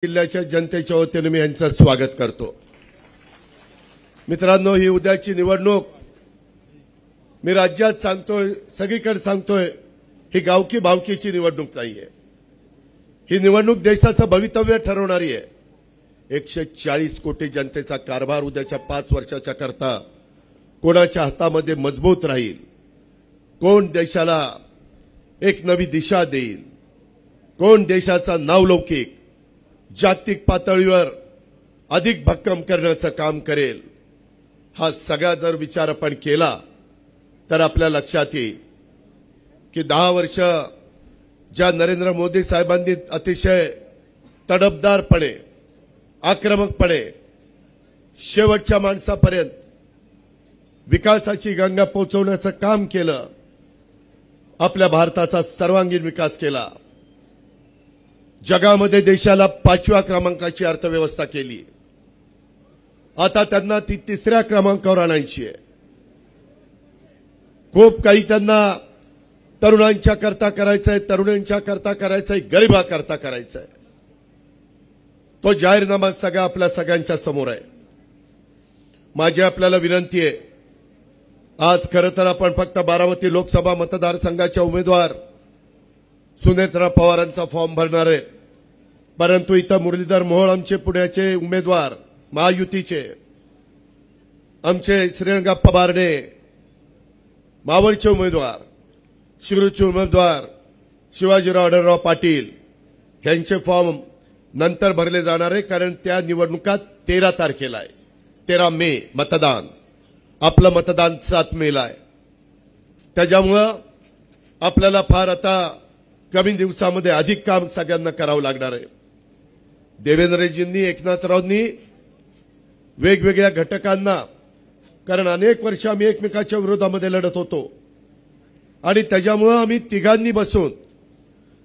जिल्ह्याच्या जनतेच्या वतीने मी यांचं स्वागत करतो। मित्रांनो, ही उद्याची निवडणूक मी राज्यात सांगतोय, सगळीकडे सांगतोय, ही गावकी भावकीची निवडणूक नाहीये। ही निवडणूक देशाचं भवितव्य ठरवणारी आहे। 140 कोटी जनतेचा कारभार उद्याच्या 5 वर्षाच्या करता कोणाच्या हातामध्ये मजबूत राहील, कोण देशाला एक नवी दिशा देईल, कोण देशाचा नावलौकिक जागतिक पातळीवर अधिक भक्कम करण्याचं काम करेल, हा सगळा जर विचार आपण केला तर आपल्या लक्षात येईल की 10 वर्ष ज्या नरेंद्र मोदी साहेबांनी अतिशय तडफदारपणे, आक्रमकपणे शेवटच्या माणसापर्यंत विकासाची गंगा पोहोचवण्याचं काम केलं, आपल्या भारताचा सर्वांगीण विकास केला, जगामध्ये देशाला 5व्या क्रमांकाची अर्थव्यवस्था केली, आता त्यांना ती 3ऱ्या क्रमांकावर आणायची आहे। खूप काही त्यांना तरुणांच्या करता करायचंय, तरुणांच्या करता करायचंय, गरिबाकरता करायचंय। तो जाहीरनामा सगळा आपल्या सगळ्यांच्या समोर आहे। माझी आपल्याला विनंती आहे, आज खरं तर आपण फक्त बारामती लोकसभा मतदारसंघाच्या उमेदवार सुनेत्रा पवारांचा फॉर्म भरणार आहे, परंतु इथं मुरलीधर मोहोळ आमचे पुण्याचे उमेदवार, महायुतीचे आमचे श्रीरंगप्पा बारणे, मावळचे उमेदवार, शिरूरचे उमेदवार शिवाजीराव आढळराव पाटील यांचे फॉर्म नंतर भरले जाणार आहे, कारण त्या निवडणुका 13 तारखेला आहे। 13 मे मतदान, आपलं मतदान 7 मेला आहे। त्याच्यामुळं आपल्याला फार आता कमी दिवसामध्ये अधिक काम सगळ्यांना करावं लागणार आहे। देवेंद्रजींनी, एकनाथरावांनी वेगवेगळ्या घटकांना, कारण अनेक वर्ष आम्ही एकमेकाच्या विरोधामध्ये लढत होतो आणि त्याच्यामुळे आम्ही तिघांनी बसून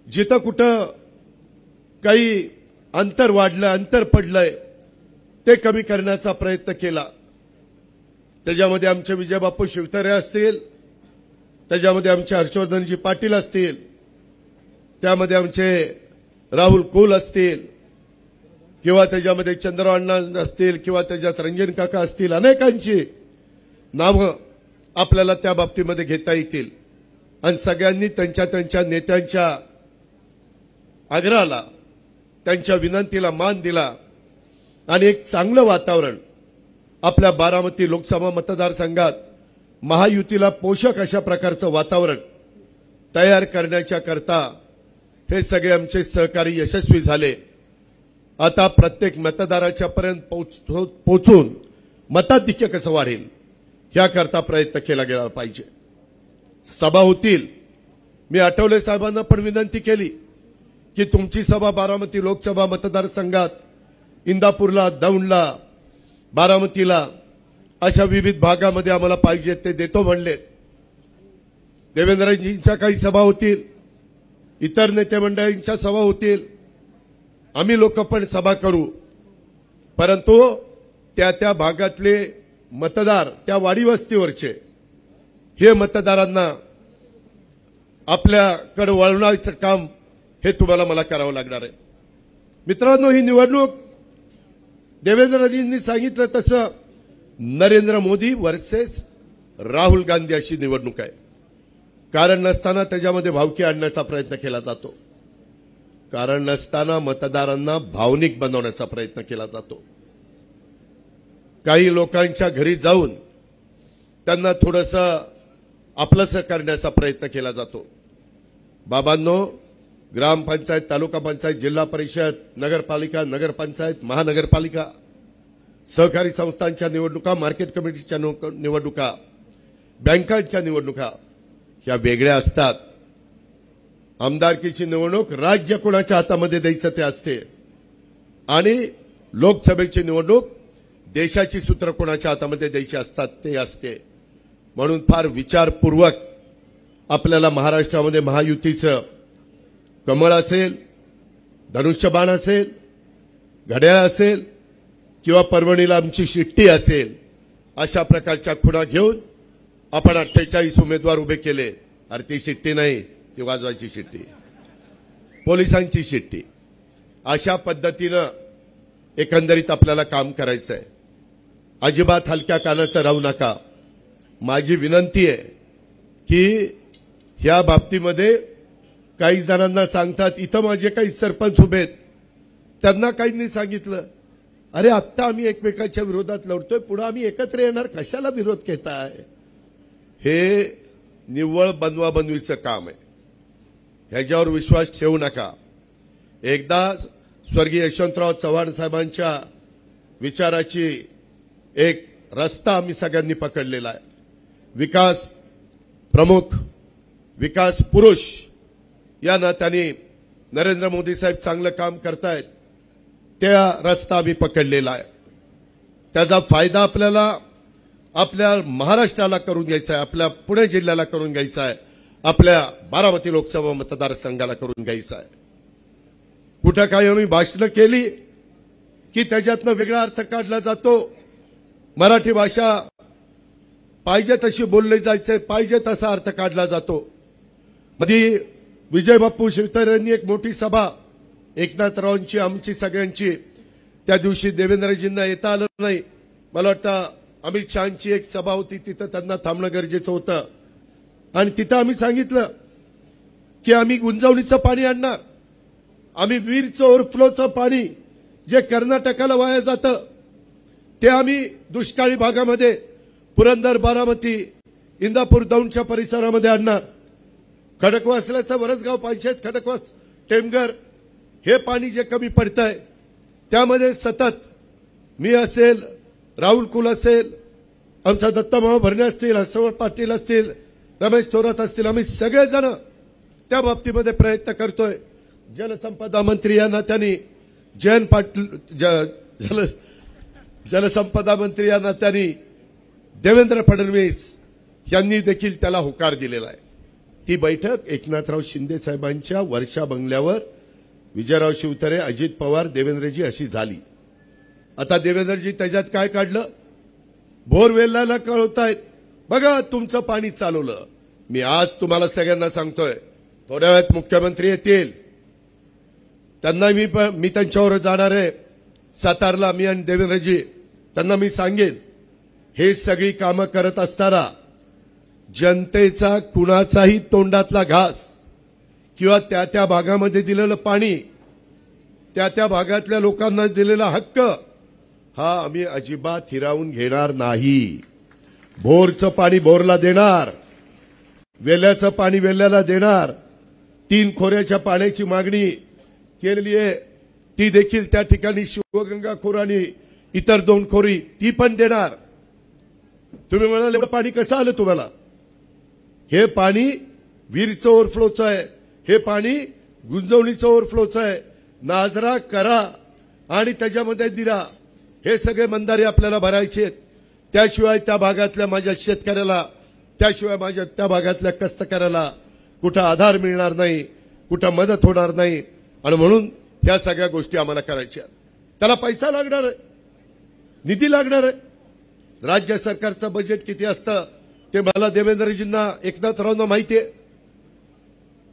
जिथं कुठं काही अंतर वाढलं, अंतर पडलंय, ते कमी करण्याचा प्रयत्न केला। त्याच्यामध्ये आमचे विजयबापू शिवतारे असतील, त्याच्यामध्ये आमचे हर्षवर्धनजी पाटील असतील, त्यामध्ये आमचे राहुल कुल असतील, किंवा त्याच्यामध्ये चंद्रअण्णा असतील, किंवा त्याच्यात रंजन काका असतील, अनेकांची नावं आपल्याला त्या बाबतीमध्ये घेता येतील आणि सगळ्यांनी त्यांच्या नेत्यांच्या आग्रहाला, त्यांच्या विनंतीला मान दिला आणि एक चांगलं वातावरण आपल्या बारामती लोकसभा मतदारसंघात महायुतीला पोषक अशा प्रकारचं वातावरण तयार करण्याच्या करता हे सगळे आमचे सहकारी यशस्वी झाले। आता प्रत्येक मतदाराच्या पर्यंत पोहोचून मताधिक्य कसं वाढेल याकरता प्रयत्न केला गेला पाहिजे। सभा होतील, मी आठवले साहेबांना पण विनंती केली की तुमची सभा बारामती लोकसभा मतदारसंघात इंदापूरला, दौंडला, बारामतीला अशा विविध भागामध्ये आम्हाला पाहिजे ते देतो म्हणले। देवेंद्रजींच्या काही सभा होतील, इतर नेते मंडळींच्या सभा होतील, आम्ही लोक पण सभा करू, परंतु त्या भागातले मतदार, त्या वाडी वस्तीवरचे हे मतदारांना आपल्याकडे वळवण्याचं काम हे तुम्हाला मला करावं लागणार आहे। मित्रांनो, ही निवडणूक देवेंद्रजींनी सांगितलं तसं नरेंद्र मोदी वर्सेस राहुल गांधी अशी निवडणूक आहे। कारण नसताना त्याच्यामध्ये भावकी आणण्याचा प्रयत्न केला जातो, कारण नसताना मतदारांना भावनिक बनवण्याचा प्रयत्न केला जातो। काही लोकांच्या घरी जाऊन त्यांना थोडंसं आपलंसं करण्याचा प्रयत्न केला जातो। बाबांनो, ग्रामपंचायत, तालुका पंचायत, जिल्हा परिषद, नगरपालिका, नगरपंचायत, महानगरपालिका, सहकारी संस्थांच्या निवडणुका, मार्केट कमिटीच्या निवडणुका, बँकांच्या निवडणुका ह्या वेगळ्या असतात। आमदारकीची निवडणूक राज्य कोणाच्या हातामध्ये द्यायचं ते असते आणि लोकसभेची निवडणूक देशाची सूत्र कोणाच्या हातामध्ये द्यायची असतात ते असते। म्हणून फार विचारपूर्वक आपल्याला महाराष्ट्रामध्ये महायुतीचं कमळ असेल, धनुष्यबाण असेल, घड्याळ असेल, किंवा परभणीला आमची शिट्टी असेल, अशा प्रकारच्या खुणा घेऊन आपण 48 उमेदवार उभे केले। अरे ती शिट्टी नाही, ती वाजवायची शिट्टी, पोलिसांची शिट्टी। अशा पद्धतीनं एकंदरीत आपल्याला काम करायचं आहे। अजिबात हलक्या कानाचं राहू नका। माझी विनंती आहे की ह्या बाबतीमध्ये काही जणांना सांगतात, इथं माझे काही सरपंच उभे आहेत, त्यांना काहींनी सांगितलं, अरे आत्ता आम्ही एकमेकांच्या विरोधात लढतोय, पुढे आम्ही एकत्र येणार, कशाला विरोध घेताय? हे निव्वळ बनवाबनवीचं काम आहे, ह्याच्यावर विश्वास ठेवू नका। एकदा स्वर्गीय यशवंतराव चव्हाण साहेबांच्या विचाराची एक रस्ता आम्ही सगळ्यांनी पकडलेला आहे। विकास प्रमुख, विकास पुरुष या नात्याने नरेंद्र मोदी साहेब चांगलं काम करतायत, त्या रस्ता आम्ही पकडलेला आहे। त्याचा फायदा आपल्याला आपल्या महाराष्ट्राला करून घ्यायचा आहे, आपल्या पुणे जिल्ह्याला करून घ्यायचा आहे, आपल्या बारामती लोकसभा मतदारसंघाला करून घ्यायचा आहे। कुठं काही आम्ही भाषणं केली की त्याच्यातनं वेगळा अर्थ काढला जातो। मराठी भाषा पाहिजे तशी बोलली जायचे, पाहिजे तसा अर्थ काढला जातो। मध्ये विजय बाप्पू शिवतारे यांनी एक मोठी सभा एकनाथरावांची, आमची सगळ्यांची, त्या दिवशी देवेंद्रजींना येता आलं नाही। मला वाटतं अमित शहांची एक सभा होती, तिथं त्यांना थांबणं गरजेचं होतं आणि तिथं आम्ही सांगितलं की आम्ही गुंजवणीचं पाणी आणणार, आम्ही वीरचं ओव्हरफ्लोचं पाणी जे कर्नाटकाला वाया जातं ते आम्ही दुष्काळी भागामध्ये पुरंदर, बारामती, इंदापूर, दौंडच्या परिसरामध्ये आणणार। खडकवासल्याचं वरसगाव पंचायत, खडकवास, टेमघर हे पाणी जे कमी पडतंय त्यामध्ये सतत मी असेल, राहुल कुल असेल, आमचा दत्तामामा भरणे असतील, हर्षवर्धन पाटील असतील, रमेश थोरात असतील, आम्ही सगळेजण त्या बाबतीमध्ये प्रयत्न करतोय। जलसंपदा मंत्री या नात्याने जयंत पाटील, जलसंपदा मंत्री या नात्याने देवेंद्र फडणवीस यांनी देखील त्याला होकार दिलेला आहे। ती बैठक एकनाथराव शिंदे साहेबांच्या वर्षा बंगल्यावर विजयराव शिवतारे, अजित पवार, देवेंद्रजी अशी झाली। आता देवेंद्रजी त्याच्यात काय काढलं, बोरवेलला कळवतायत, बघा तुमचं पाणी चालवलं। मी आज तुम्हाला सगळ्यांना सांगतोय, थोड्या वेळात मुख्यमंत्री येतील, त्यांना मी त्यांच्यावर जाणार आहे सातारला, मी आणि देवेंद्रजी, त्यांना मी सांगेन हे सगळी कामं करत असताना जनतेचा कुणाचाही तोंडातला घास किंवा त्या भागामध्ये दिलेलं पाणी, त्या भागातल्या लोकांना दिलेला हक्क हा आम्ही अजिबात हिरावून घेणार नाही। बोरचं पाणी बोरला देणार, वेल्याचं पाणी वेल्याला देणार, 3 खोऱ्याच्या पाण्याची मागणी केलेली आहे ती देखील त्या ठिकाणी शिवगंगा खोर आणि इतर 2 खोरी ती पण देणार। तुम्ही म्हणाले पाणी कसं आलं तुम्हाला? हे पाणी वीरचं ओव्हरफ्लोचं आहे, हे पाणी गुंजवणीचं ओव्हरफ्लोचं आहे। नाजरा, करा आणि त्याच्यामध्ये दिरा हे सगळे मंदारे आपल्याला भरायचे आहेत। त्याशिवाय त्या भागातल्या माझ्या शेतकऱ्याला, त्याशिवाय माझ्या त्या भागातल्या कष्टकऱ्याला कुठं आधार मिळणार नाही, कुठं मदत होणार नाही। आणि म्हणून ह्या सगळ्या गोष्टी आम्हाला करायच्या। त्याला पैसा लागणार आहे, निधी लागणार आहे। राज्य सरकारचं बजेट किती असतं ते मला देवेंद्रजींना, एकनाथरावांना माहिती आहे,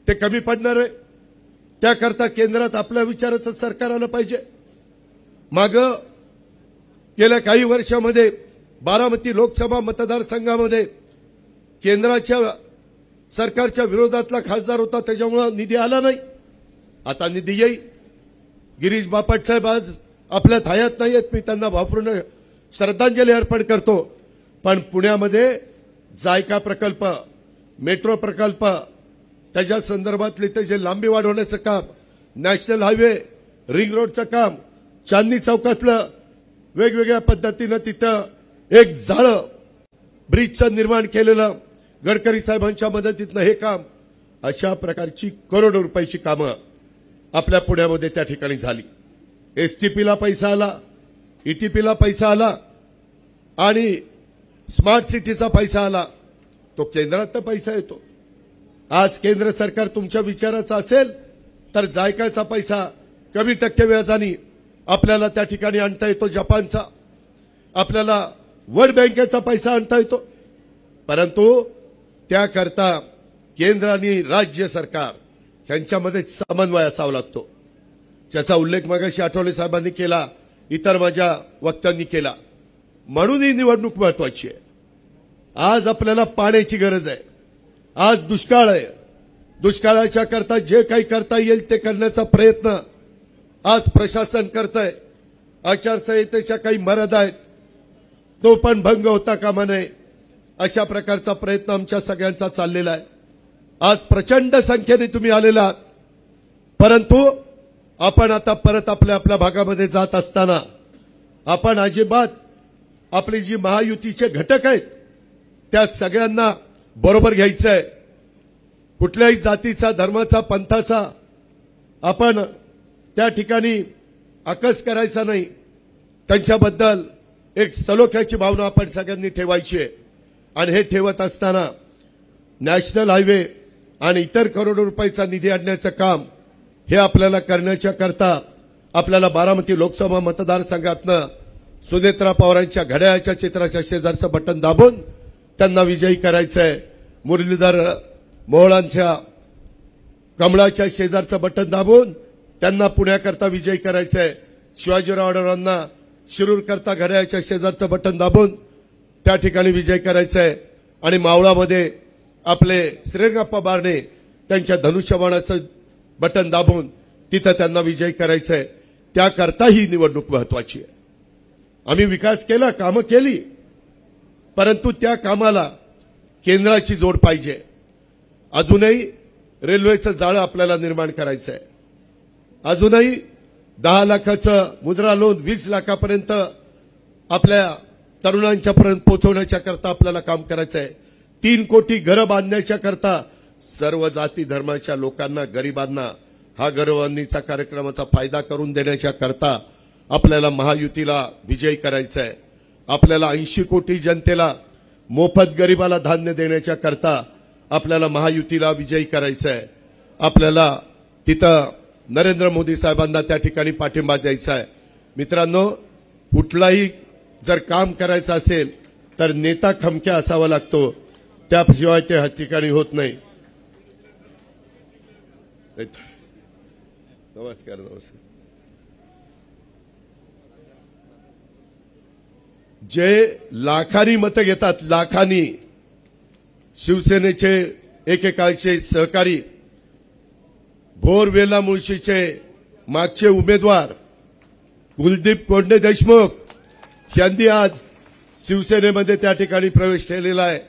ते कमी पडणार आहे। त्याकरता केंद्रात आपल्या विचाराचं सरकार आलं पाहिजे। मागं गेल्या काही वर्षामध्ये बारामती लोकसभा मतदारसंघामध्ये केंद्राच्या सरकारच्या विरोधातला खासदार होता, त्याच्यामुळे निधी आला नाही। आता निधी येईल। गिरीश बापट साहेब आज आपल्यात हयात नाही आहेत, मी त्यांना भावपूर्ण श्रद्धांजली अर्पण करतो। पण पुण्यामध्ये जायका प्रकल्प, मेट्रो प्रकल्प, त्याच्या संदर्भातले त्याचे लांबी वाढवण्याचं काम, नॅशनल हायवे, रिंग रोडचं काम, चांदणी चौकातलं वेगवेगळ्या पद्धतीनं तिथं एक जाळं ब्रिजचं निर्माण केलेलं गडकरी साहेबांच्या मदतीनं हे काम, अशा प्रकारची करोडो रुपयाची कामं आपल्या पुण्यामध्ये त्या ठिकाणी झाली। एसटीपीला पैसा आला, ईटीपीला पैसा आला आणि स्मार्ट सिटीचा पैसा आला, तो केंद्रात पैसा येतो। आज केंद्र सरकार तुमच्या विचाराचं असेल तर जायकाचा पैसा कमी टक्के व्याजाने आपल्याला त्या ठिकाणी आणता येतो, जपानचा, आपल्याला वर्ल्ड बँकेचा पैसा आणता येतो। परंतु त्याकरता केंद्र आणि राज्य सरकार यांच्यामध्ये समन्वय असावा लागतो। ज्याचा उल्लेख मगाशी आठवले साहेबांनी केला, इतर माझ्या वक्त्यांनी केला, म्हणून ही निवडणूक महत्वाची आहे। आज आपल्याला पाण्याची गरज आहे, आज दुष्काळ आहे, दुष्काळाच्या करता जे काही करता येईल ते करण्याचा प्रयत्न आज प्रशासन करतंय। आचारसंहितेच्या काही मर्यादा आहेत, तो पण भंग होता कामा नये, अशा प्रकारचा प्रयत्न आमच्या सगळ्यांचा चाललेला आहे। आज प्रचंड संख्येने तुम्ही आलेला आहात, परंतु आपण आता परत आपल्या आपल्या भागामध्ये जात असताना आपण अजिबात आपली जी महायुतीचे घटक आहेत त्या सगळ्यांना बरोबर घ्यायचं आहे। कुठल्याही जातीचा, धर्माचा, पंथाचा आपण त्या ठिकाणी आकस करायचा नाही, त्यांच्याबद्दल एक सलोख्याची भावना आपण सगळ्यांनी ठेवायची आहे। आणि हे ठेवत असताना नॅशनल हायवे आणि इतर करोडो रुपयाचा निधी आणण्याचं काम हे आपल्याला करण्याच्या करता आपल्याला बारामती लोकसभा मतदारसंघातनं सुनेत्रा पवारांच्या घड्याळाच्या चित्राच्या शेजारचं बटन दाबून त्यांना विजयी करायचं आहे। मुरलीधर मोहोळांच्या कमळाच्या शेजारचं बटन दाबून त्यांना पुण्याकरता विजयी करायचं आहे। शिवाजीराव आढळरावांना शिरूर करता घड्याळाच्या शेजारचं बटन दाबून त्या ठिकाणी विजय करायचा आहे। आणि मावळामध्ये आपले श्रीरंगप्पा बारणे त्यांच्या धनुष्यबाणाचं बटन दाबून तिथं त्यांना विजयी करायचं आहे। त्याकरता ही निवडणूक महत्वाची आहे। आम्ही विकास केला, कामं केली, परंतु त्या कामाला केंद्राची जोड पाहिजे। अजूनही रेल्वेचं जाळं आपल्याला निर्माण करायचं आहे। अजूनही 10 लाखाचं मुद्रा लोन 20 लाखापर्यंत आपल्या तरुणांच्या पर्यंत पोहोचवण्याच्या करता आपल्याला काम करायचं आहे। 3 कोटी घरं बांधण्याच्या करता सर्व जाती धर्माच्या लोकांना, गरिबांना हा घरबांधणीचा कार्यक्रमाचा फायदा करून देण्याच्या करता आपल्याला महायुतीला विजयी करायचा आहे। आपल्याला 80 कोटी जनतेला मोफत गरिबाला धान्य देण्याच्या करता आपल्याला महायुतीला विजयी करायचं आहे। आपल्याला तिथं नरेंद्र मोदी साहेबांना त्या ठिकाणी पाठिंबा द्यायचा आहे। मित्रांनो, कुठलाही जर काम करायचं असेल तर नेता खमक्या असावा लागतो, त्याशिवाय ते ह्या ठिकाणी होत नाही। नमस्कार। जे लाखांनी मतं घेतात, लाखांनी, शिवसेनेचे एकेकाळचे सहकारी, भोरवेला मुळशीचे मागचे उमेदवार कुलदीप कोंडे देशमुख यांनी आज शिवसेनेमध्ये त्या ठिकाणी प्रवेश केलेला आहे।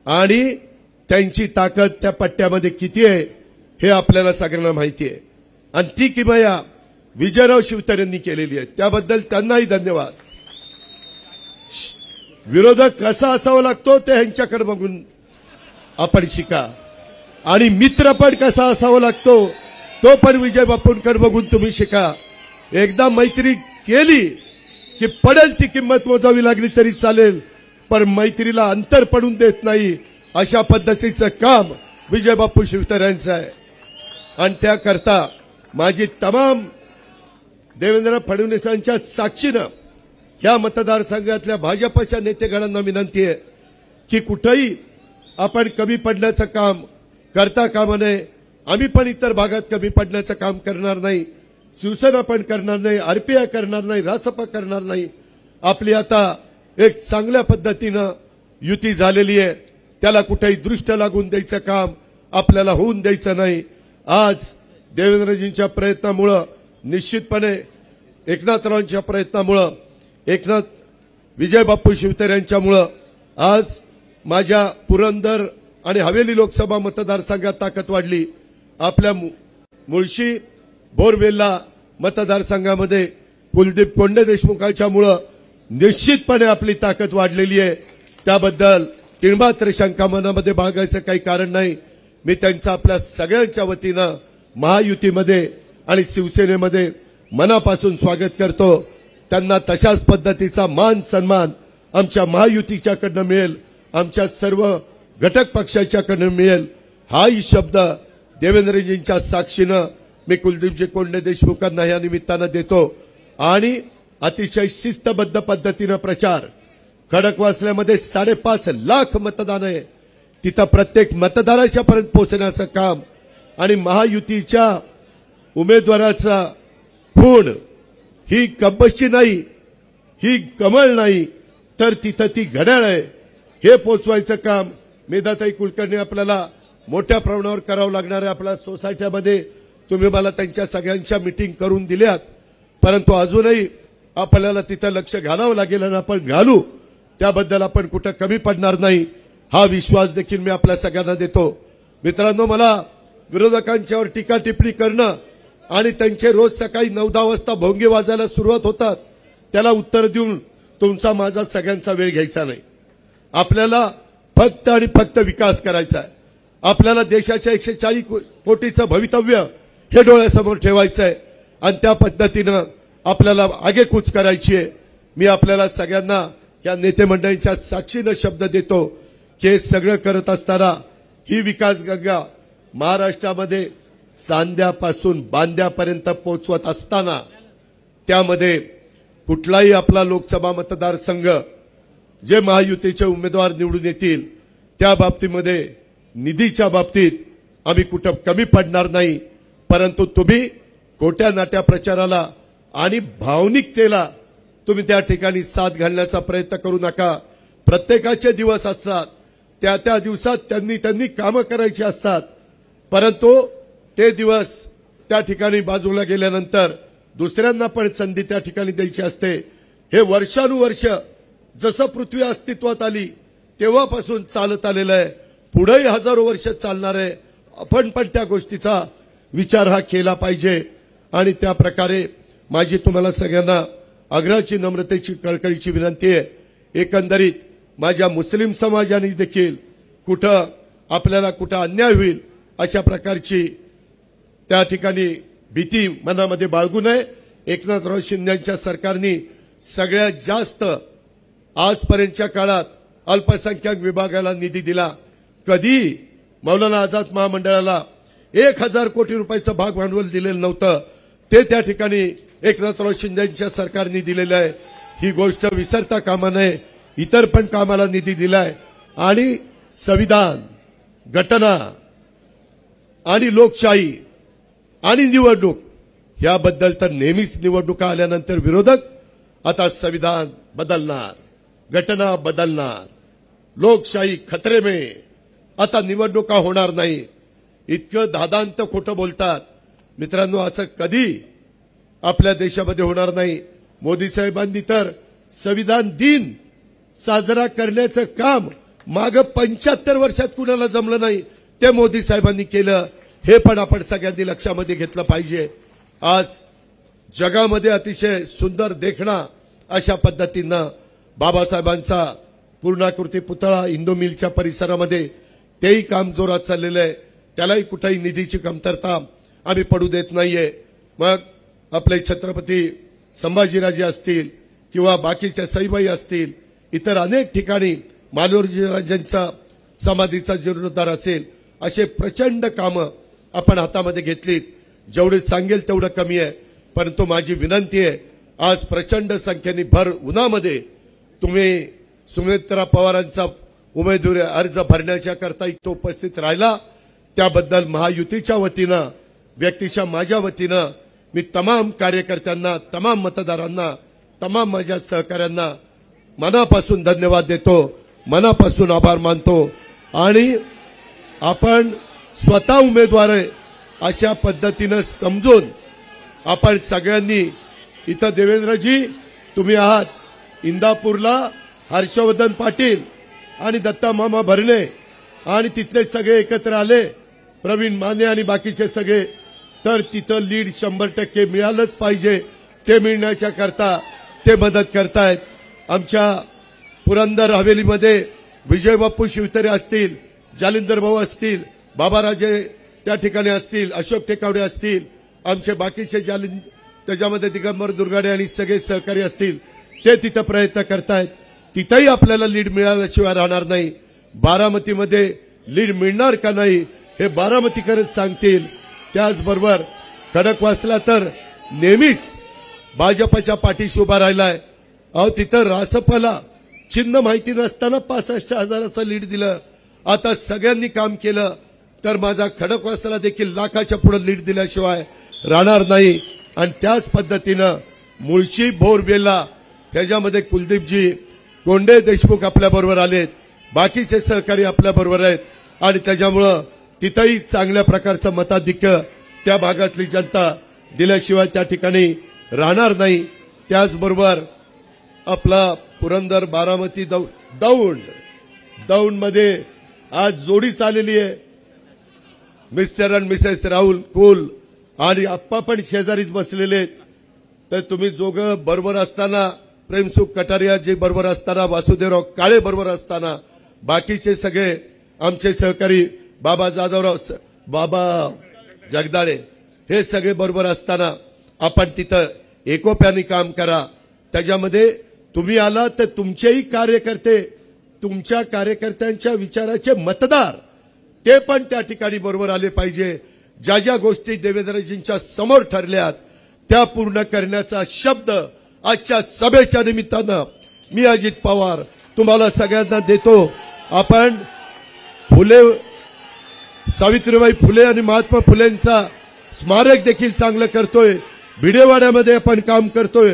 आणि त्यांची ताकद त्या पट्ट्यामध्ये किती आहे हे आपल्याला सगळ्यांना माहिती आहे। आणि ती किमया विजयराव शिवतरेंनी केलेली आहे, त्याबद्दल त्यांनाही धन्यवाद। विरोधक कसा असावा लागतो ते ह्यांच्याकडे बघून आपण शिका, आणि मित्र पण कसा असावा लागतो तो पण विजय बापूंकडे बघून तुम्ही शिका। एकदा मैत्री केली की पडेल ती किंमत मोजावी लागली तरी चालेल, पण मैत्रीला अंतर पडून देत नाही अशा पद्धतीचं काम विजय बापू शिवतरे यांचं आहे। आणि त्याकरता माझी तमाम देवेंद्र फडणवीसांच्या साक्षीनं ह्या मतदारसंघातल्या भाजपच्या नेतेगणांना विनंती आहे की कुठेही आपण कमी पडण्याचं काम करता कामा नये। आम्ही पण इतर भागात कमी पडण्याचं काम करणार नाही, शिवसेना पण करणार नाही, आरपीआय करणार नाही, रासपा करणार नाही। आपली आता एक चांगल्या पद्धतीनं युती झालेली आहे, त्याला कुठेही दृष्ट लागून द्यायचं काम आपल्याला होऊन द्यायचं नाही। आज देवेंद्रजींच्या प्रयत्नामुळे, निश्चितपणे एकनाथरावांच्या प्रयत्नामुळे, एकनाथ विजय बापू शिवतरे यांच्यामुळे आज माझ्या पुरंदर आणि हवेली लोकसभा मतदारसंघात ताकद वाढली। आपल्या मुळशी बोरवेल्ला मतदारसंघामध्ये कुलदीप कोंडे देशमुखांच्यामुळे निश्चितपणे आपली ताकद वाढलेली आहे, त्याबद्दल तिळमात्र शंका मनामध्ये बाळगायचं काही कारण नाही। मी त्यांचं आपल्या सगळ्यांच्या वतीनं महायुतीमध्ये आणि शिवसेनेमध्ये मनापासून स्वागत करतो। त्यांना तशाच पद्धतीचा मान सन्मान आमच्या महायुतीच्याकडनं मिळेल, आमच्या सर्व घटक पक्षाच्याकडनं मिळेल, हाही शब्द देवेंद्रजींच्या साक्षीनं मी कुलदीपजी कोंडे देशमुखांना या निमित्तानं देतो। आणि अतिशय शिस्तबद्ध पद्धतीनं प्रचार, खडकवासल्यामध्ये 5.5 लाख मतदान आहे, तिथं प्रत्येक मतदाराच्या पर्यंत पोहोचण्याचं काम आणि महायुतीच्या उमेदवाराचा खूण ही कंबशी नाही, ही कमळ नाही, तर तिथं ती घड्याळ आहे, हे पोचवायचं काम मेधाताई कुलकर्णी आपल्याला मोठ्या प्रमाणावर करावं लागणार आहे. आपल्या सोसायट्यामध्ये तुम्ही मला त्यांच्या सगळ्यांच्या मीटिंग करून दिल्यात, परंतु अजूनही आपल्याला तिथं लक्ष घालावं लागेल आणि आपण घालू, त्याबद्दल आपण कुठं कमी पडणार नाही, हा विश्वास देखील मी आपल्या सगळ्यांना देतो. मित्रांनो, मला विरोधकांच्यावर टीका टिप्पणी करणं आणि त्यांचे रोज सकाळी 9-10 वाजता भोंगे वाजायला सुरुवात होतात, त्याला उत्तर देऊन तुमचा माझा सगळ्यांचा वेळ घ्यायचा नाही. आपल्याला फक्त आणि फक्त विकास करायचा आहे. आपल्याला देशाच्या 140 कोटीचं भवितव्य हे डोळ्यासमोर ठेवायचं आहे आणि त्या पद्धतीनं आपल्याला आगेकूच करायची आहे. मी आपल्याला सगळ्यांना या नेते मंडळींच्या साक्षीनं शब्द देतो की हे सगळं करत असताना ही विकास गंगा महाराष्ट्रामध्ये चांद्यापासून बांद्यापर्यंत पोहोचवत असताना त्यामध्ये कुठलाही आपला लोकसभा मतदारसंघ जे महायुतीचे उमेदवार निवडून येतील त्या बाबतीमध्ये निधीच्या बाबतीत आम्ही कुठं कमी पडणार नाही, परंतु तुम्ही खोट्या नाट्या प्रचाराला आणि भावनिकतेला तुम्ही त्या ठिकाणी साथ घालण्याचा प्रयत्न करू नका. प्रत्येकाचे दिवस असतात, त्या दिवसात त्यांनी कामं करायची असतात, परंतु ते दिवस त्या ठिकाणी बाजूला गेल्यानंतर दुसऱ्यांना पण संधी त्या ठिकाणी द्यायची असते. हे वर्षानुवर्ष जसं पृथ्वी अस्तित्वात आली तेव्हापासून चालत आलेलं आहे, पुढेही हजारो वर्ष चालणार आहे. आपण पण त्या गोष्टीचा विचार हा केला पाहिजे आणि त्या प्रकारे माझी तुम्हाला सगळ्यांना आग्रहाची, नम्रतेची, कळकळीची विनंती आहे. एकंदरीत माझ्या मुस्लिम समाजाने देखील कुठं आपल्याला कुठं अन्याय होईल अशा प्रकारची त्या ठिकाणी भीती मनामध्ये बाळगू नये. एकनाथराव शिंदेच्या सरकारने सगळ्यात जास्त आजपर्यंतच्या काळात अल्पसंख्याक विभागाला निधी दिला. कधी मौलाना आझाद महामंडळाला 1000 कोटी रुपयाचं भाग भांडवल दिलेलं नव्हतं, ते त्या ठिकाणी एकनाथराव शिंदेच्या सरकारने दिलेलं आहे. ही गोष्ट विसरता कामा नये. इतर पण कामाला निधी दिलाय आणि संविधान, घटना आणि लोकशाही आणि निवडणूक याबद्दल तर नेहमीच निवडणुका आल्यानंतर विरोधक आता संविधान बदलणार, घटना बदलणार, लोकशाही खतरे में, आता निवडणुका होणार नाही, इतकं दादांत खोटं बोलतात. मित्रांनो, असं कधी आपल्या देशामध्ये होणार नाही. मोदी साहेबांनी तर संविधान दिन साजरा करण्याचं काम माग 75 वर्षात कुणाला जमलं नाही, ते मोदी साहेबांनी केलं. हे पण आपण सगळ्यांनी लक्षामध्ये घेतलं पाहिजे. आज जगामध्ये अतिशय सुंदर देखणा अशा पद्धतीनं बाबासाहेबांचा पूर्णाकृती पुतळा इंदू मिलच्या परिसरामध्ये तेही काम जोरात चाललेलं आहे. त्यालाही कुठेही निधीची कमतरता आम्ही पडू देत नाहीये. मग आपले छत्रपती संभाजीराजे असतील किंवा बाकीच्या सईबाई असतील, इतर अनेक ठिकाणी मालोजीराजांचा समाधीचा जीर्णोद्धार असेल, असे प्रचंड कामं आपण हातामध्ये घेतलीत. जेवढे सांगेल तेवढं कमी आहे, परंतु माझी विनंती आहे, आज प्रचंड संख्येने भर उन्हामध्ये तुम्ही सुमित्रा पवारांचा उमेदवारी अर्ज भरण्याच्या करता इथं उपस्थित राहिला, त्याबद्दल महायुतीच्या वतीनं, व्यक्तिशः माझ्या वतीनं मी तमाम कार्यकर्त्यांना, तमाम मतदारांना, तमाम माझ्या सहकाऱ्यांना मनापासून धन्यवाद देतो, मनापासून आभार मानतो. आणि आपण स्वतः उमेदवार आहे अशा पद्धतीनं समजून आपण सगळ्यांनी, इथं देवेंद्रजी तुम्ही आहात, इंदापूरला हर्षवर्धन पाटील आणि दत्ता मामा भरणे आणि तिथले सगळे एकत्र आले, प्रवीण माने आणि बाकीचे सगळे, तर तिथं लीड 100% मिळालंच पाहिजे. ते मिळण्याच्या करता ते मदत करतायत. आमच्या पुरंदर हवेलीमध्ये विजय बापू शिवतरे असतील, जालिंदर भाऊ असतील, बाबाराजे त्या ठिकाणी असतील, अशोक टेकावडे असतील, आमचे बाकीचे त्याच्यामध्ये दिगंबर दुर्गाडे आणि सगळे सहकारी असतील, ते तिथं प्रयत्न करतायत. तिथंही आपल्याला लीड मिळाल्याशिवाय राहणार नाही. बारामतीमध्ये लीड मिळणार का नाही हे बारामतीकरच सांगतील. त्याचबरोबर खडकवासला तर नेहमीच भाजपच्या पाठीशी उभा राहिलाय. अहो, तिथं रासपाला चिन्ह माहिती नसताना 65,000चं लीड दिलं. आता सगळ्यांनी काम केलं तर माझा खडकवासला देखील लाखाच्या पुढे लीड दिल्याशिवाय राहणार नाही. आणि त्याच पद्धतीनं मुळशी बोरवेला ह्याच्यामध्ये कुलदीपजी कोंडे देशमुख आपल्याबरोबर आलेत, बाकीचे सहकारी आपल्याबरोबर आहेत आणि त्याच्यामुळं तिथंही चांगल्या प्रकारचं मताधिक्य त्या भागातली जनता दिल्याशिवाय त्या ठिकाणी राहणार नाही। त्याचबरोबर आपला पुरंदर बारामती दौंड मध्ये आज जोडी चाललेली आहे, मिस्टर अँड मिसेस राहुल कुल आणि आप्पा पण शेजारीच बसलेले आहेत। तर तुम्ही जोगं बरोबर असताना, प्रेमसुख कटारिया जी बरोबर असताना, वासुदेवराव काळे बरोबर असताना, बाकीचे सगळे आमचे सहकारी बाबा जाधवराव, बाबा जगदाळे हे सगळे बरोबर असताना आपण तिथं एकोप्याने काम करा। त्याच्यामध्ये तुम्ही आला तर तुमचेही कार्यकर्ते, तुमच्या कार्यकर्त्यांच्या विचाराचे मतदार ते पण त्या ठिकाणी बरोबर आले पाहिजे। ज्या ज्या गोष्टी देवेंद्रजींच्या समोर ठरल्यात त्या पूर्ण करण्याचा शब्द आजच्या सभेच्या निमित्तानं मी अजित पवार तुम्हाला सगळ्यांना देतो। आपण सावित्रीबाई फुले आणि महात्मा फुलेंचा स्मारक देखील चांगलं करतोय, भिडेवाड्यामध्ये आपण काम करतोय।